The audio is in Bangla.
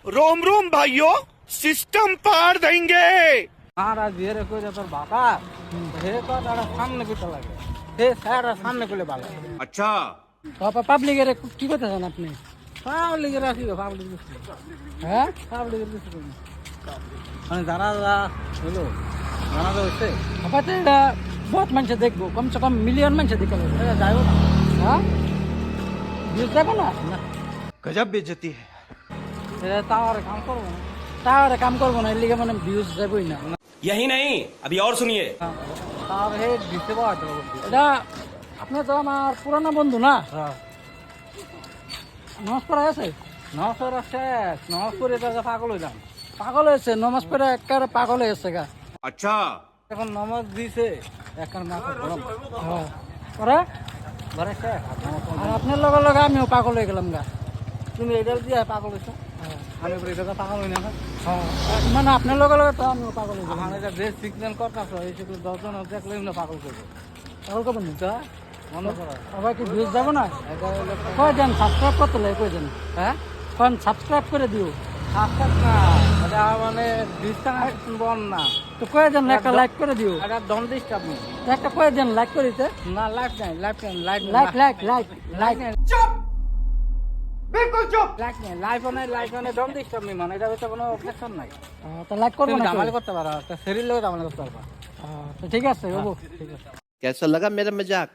रोम रोम भाइयों, सिस्टम पार देंगे। महाराज ধীরে করে তোর বাবা হে তো তারা সামনে পিটা লাগে হে স্যার সামনে কোলে ভালো अच्छा, বাবা পাবলিকের কি করতেছেন আপনি পাবলিকের আসি পাবলিক হ্যাঁ পাবলিকের কিছু করুন মানে যারা হলো জানা হচ্ছে বাবা তো এটা বহুত মানুষ দেখবো কমসে কম মিলিয়ন মানুষ দেখতে পাবে যাইও না হ্যাঁ ভিউজ যাবো না না गजब बेइज्जती है। এটা টাওয়ারে কাম করবো না টাওয়ারে কাম করবো না এর লিগে মানে ভিউজ যাবোই না यही नहीं अभी और सुनिए তাহলে দিতে পারবো এটা আপনি তো আমার পুরানো বন্ধু না নমস্কার আছে নমস্কার শেষ নমস্কার এটা পাগল হয়ে যান পাগল হয়েছে নমস্কার একেবারে পাগল হয়েছে গা अच्छा, এখন নমস দিছে এখন মাথা গরম ওরা ঘরে শেষ আর আপনার লগে লগে আমিও পাগল হয়ে গেলাম গা তুমি এডাল দিয়ে পাগল হয়েছো আমি এটা পাগল হই না মানে আপনার লগে লগে তো আমিও পাগল হয়ে গেলাম এটা যে সিগন্যাল করতেছ এই সেগুলো 10 জন দেখলে না পাগল করবে পাগল করবেন না মনে করো সবাই কি ভিউজ যাবো না কয় দেন সাবস্ক্রাইব করতে লাগে কয় দেন হ্যাঁ কোন সাবস্ক্রাইব করে দিও সাবস্ক্রাইব না এটা মানে ডিসকানেক্ট বল না তো কয় দেন একটা লাইক করে দিও এটা ডন ডিস্টার্ব মি একটা কয় দেন লাইক করিতে না লাইক নাই লাইক লাইক चुप, बिल्कुल चुप। লাইক নাই ডন ডিস্টার্ব মি মানে এটা তো কোনো অবজেকশন নাই তো লাইক করব না আমালে করতে পারো একটা শরীর লোক আমালে করতে পারবা তো ঠিক আছে ওবো ঠিক আছে कैसा लगा मेरा मजाक